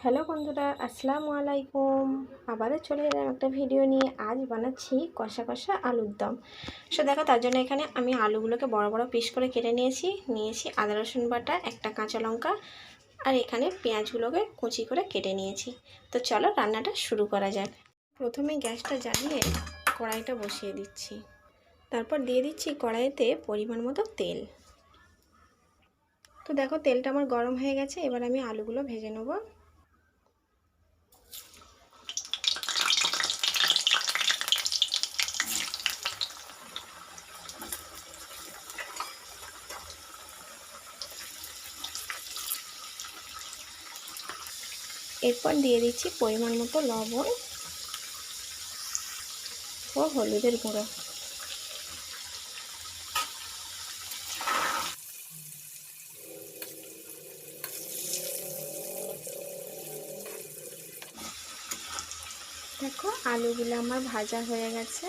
Hello বন্ধুরা, আসসালামু আলাইকুম। আবারও চলে এলাম একটা ভিডিও নিয়ে। আজ বানাচ্ছি কষা কষা আলুর দম। দেখো, তার জন্য এখানে আমি আলুগুলোকে বড় বড় পিস করে কেটে নিয়েছি আদা রসুন বাটা, একটা কাঁচা লঙ্কা, আর এখানে পেঁয়াজগুলোকে কুচি করে কেটে নিয়েছি। তো চলো রান্নাটা শুরু করা যাক। প্রথমে গ্যাসটা জ্বালিয়ে কড়াইটা বসিয়ে দিচ্ছি। তারপর দিয়ে দিচ্ছি কড়াইতে পরিমাণ মতো তেল। তো দেখো, তেলটা আমার গরম হয়ে গেছে। এবার আমি আলুগুলো ভেজে নেব। এরপর দিয়ে দিচ্ছি পরিমাণ মতো লবণ ও হলুদের গুঁড়ো। দেখো, আলুগুলো আমার ভাজা হয়ে গেছে।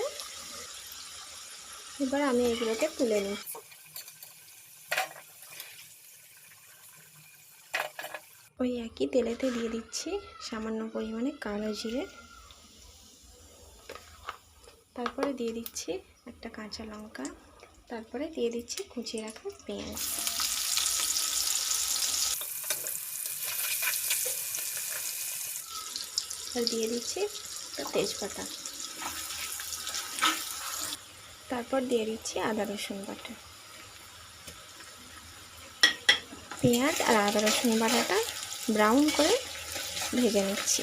এবার আমি এগুলোকে তুলে নিচ্ছি। ওই একই তেলেতে দিয়ে দিচ্ছি সামান্য পরিমাণে কালো জিরে, তারপরে দিয়ে দিচ্ছি একটা কাঁচা লঙ্কা, তারপরে দিয়ে দিচ্ছি কুচিয়ে রাখা পেঁয়াজ, আর দিয়ে দিচ্ছি তেজপাতা, তারপর দিয়ে দিচ্ছি আদা রসুন বাটা। পেঁয়াজ আর আদা রসুন বাটাটা ব্রাউন করে ভেজে নিচ্ছি।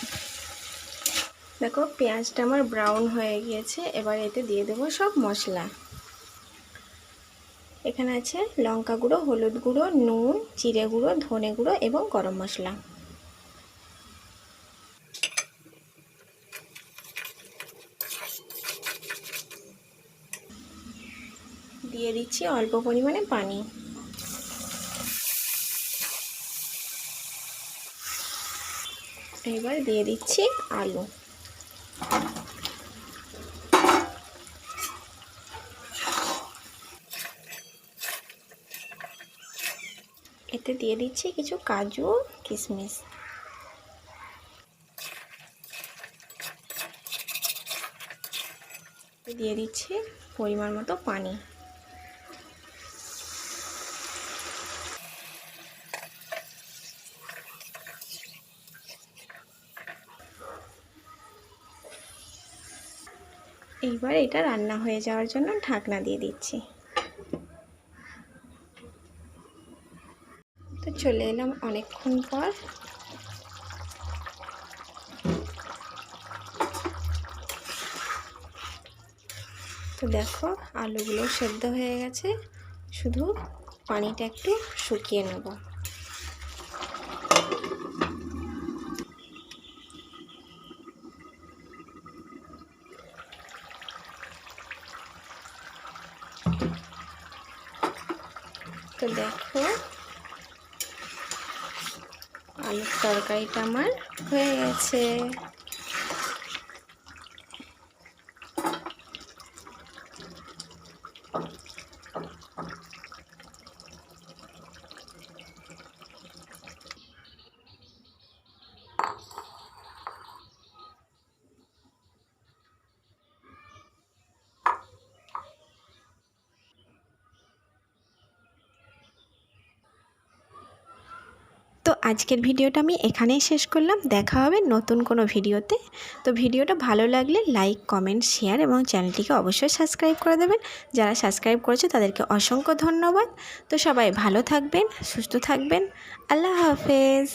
দেখো, পেঁয়াজটা আমার ব্রাউন হয়ে গিয়েছে। এবার এতে দিয়ে দেবো সব মশলা। এখানে আছে লঙ্কা গুঁড়ো, হলুদ গুঁড়ো, নুন, জিরে গুঁড়ো, ধনে গুঁড়ো এবং গরম মশলা। দিয়ে দিচ্ছি অল্প পরিমাণে পানি। এবার দিয়ে দিচ্ছি আলু। এতে দিয়ে দিচ্ছি কিছু কাজু, কিশমিশ। দিয়ে দিচ্ছি পরিমাণ মতো পানি। এইবার এটা রান্না হয়ে যাওয়ার জন্য ঢাকনা দিয়ে দিচ্ছি। তো চলে এলাম অনেকক্ষণ পর। তো দেখো, আলুগুলো সেদ্ধ হয়ে গেছে, শুধু পানিটা একটু শুকিয়ে নেব। তো দেখো, আলুর তরকারিটা আমার হয়ে গেছে। তো আজকের ভিডিওটা আমি এখানেই শেষ করলাম। দেখা হবে নতুন কোনো ভিডিওতে। তো ভিডিওটা ভালো লাগলে লাইক, কমেন্ট, শেয়ার এবং চ্যানেলটিকে অবশ্যই সাবস্ক্রাইব করে দেবেন। যারা সাবস্ক্রাইব করেছে তাদেরকে অসংখ্য ধন্যবাদ। তো সবাই ভালো থাকবেন, সুস্থ থাকবেন। আল্লাহ হাফেজ।